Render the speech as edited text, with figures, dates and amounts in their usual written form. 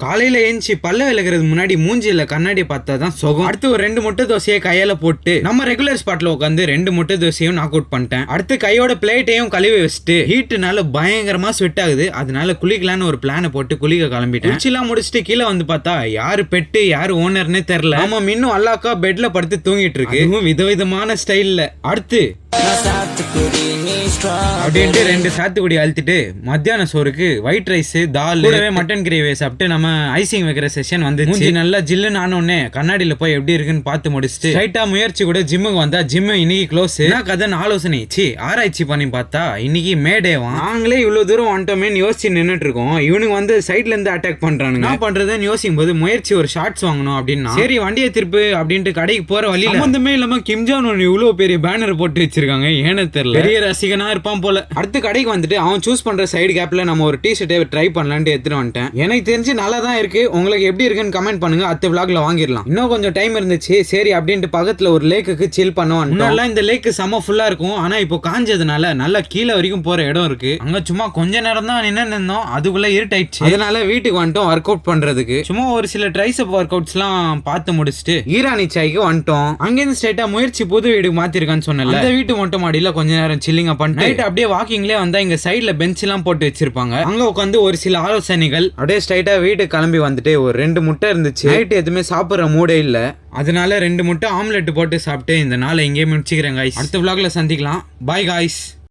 காலையில ஏஞ்சி பல்ல விளக்குறது முன்னாடி மூஞ்சில கண்ணாடி பார்த்தா தான் சுகம். அடுத்து ஒரு 2 முட்டை தோசையை கையால போட்டு நம்ம ரெகுலர் ஸ்பாட்ல உட்காந்து 2 முட்டை தோசையும் நாக் அவுட் பண்ணிட்டேன். அடுத்து கையோட பிளேட்டையும் கழுவி வச்சுட்டு ஹீட்டுனால பயங்கரமா ஸ்வெட் ஆகுது. அதனால குளிக்கலான்னு ஒரு பிளானை போட்டு குளிக்க கிளம்பிட்டேன். குளிச்செல்லாம் முடிச்சுட்டு கீழே வந்து பார்த்தா யாரு பெட்டு யாரு ஓனர்னே தெரியல. ஆமா, இன்னும் அல்லாக்கா பெட்ல படுத்து தூங்கிட்டு இருக்கு. விதவிதமான ஸ்டைல்ல. அடுத்து அப்படின்ட்டு 2 சாத்துக்குடி அழுத்திட்டு மத்தியான சோறுக்கு ஒயிட் ரைஸ் தால் மட்டன் கிரேவி சாப்பிட்டு நம்ம ஐசிங் வைக்கிற செஷன் வந்து நல்லா ஜில்லுன்னு ஆனோடனே கண்ணாடியில போய் எப்படி இருக்குன்னு பார்த்து முடிச்சுட்டு ரைட்டா முயற்சி கூட ஜிம்முக்கு வந்தா ஜிம் இன்னைக்கு க்ளோஸ். கதன் ஆலோசனை ஆராய்ச்சி பண்ணி பார்த்தா இன்னைக்கு மேடேவா. நாங்களே இவ்வளவு தூரம் வந்துட்டோமேன்னு யோசிச்சு நின்றுட்டு இருக்கோம். இவனுக்கு வந்து சைட்ல இருந்து அட்டாக் பண்றானுங்க. என்ன பண்றதுன்னு யோசிக்கும் போது முயற்சி ஒரு ஷார்ட்ஸ் வாங்கணும் அப்படின்னா சரி வண்டியை திருப்பு அப்படின்ட்டு கடைக்கு போற வழியில சம்பந்தமே இல்லாம கிம்ஜான் இவ்வளவு பெரிய பேனர் போட்டு வச்சிருக்காங்க. ஏன்னு தெரியல, பெரிய ரசிகனா இருப்பான் போல. அடுத்து கடைக்கு வந்துட்டு அவன் சூஸ் பண்ற சைடு கேப்ல நம்ம ஒரு டி-ஷர்ட்டை ட்ரை பண்ணலான்ட்டு எடுத்துட்டு வந்துட்டேன். எனக்கு தெரிஞ்சு நல்லா தான் இருக்கு. உங்களுக்கு எப்படி இருக்குன்னு கமெண்ட் பண்ணுங்க. அடுத்த vlogல வாங்கிடலாம். இன்னும் கொஞ்சம் டைம் இருந்துச்சு. சரி அப்படின்ட்டு பக்கத்துல ஒரு லேக்குக்கு சில் பண்ணுவோம். முன்னால இந்த லேக்கு செம ஃபுல்லா இருக்கும். ஆனா இப்போ காஞ்சதுனால நல்லா கீழே வரைக்கும் போற இடம் இருக்கு. அங்க சும்மா கொஞ்ச நேரம் தான் நின்னோம். அதுக்குள்ள இருட்டாயிடுச்சு. அதனால வீட்டுக்கு வந்துட்டோம் ஒர்க் அவுட் பண்றதுக்கு. சும்மா ஒரு சில ட்ரைசப் ஒர்க் அவுட்ஸ் எல்லாம் பார்த்து முடிச்சுட்டு ஈரானி சாய்க்கு வந்துட்டோம். அங்கிருந்து ஸ்ட்ரைட்டா முயற்சி புது வீடு மாத்திருக்கான்னு சொன்னல. அந்த வீட்டு மொட்டை மாடியில கொஞ்ச நேரம் சில்லிங்க பண்ணிட்டு அப்படியே வாக்கிங்லேயே வந்தா இங்க சைட்ல பெஞ்ச் எல்லாம் போட்டு வச்சிருப்பாங்க. அங்க உட்காந்து ஒரு சில ஆலோசனைகள். அப்படியே ஸ்ட்ரைட்டா வீட்டுக்கு கிளம்பி வந்துட்டு ஒரு 2 முட்டை இருந்துச்சு. நைட் எதுவுமே சாப்பிடுற மூடே இல்ல. அதனால 2 முட்டை ஆம்லெட் போட்டு சாப்பிட்டு இந்த நாளை இங்கே முடிச்சுக்கிறேன். அடுத்த vlogல சந்திக்கலாம். Bye guys.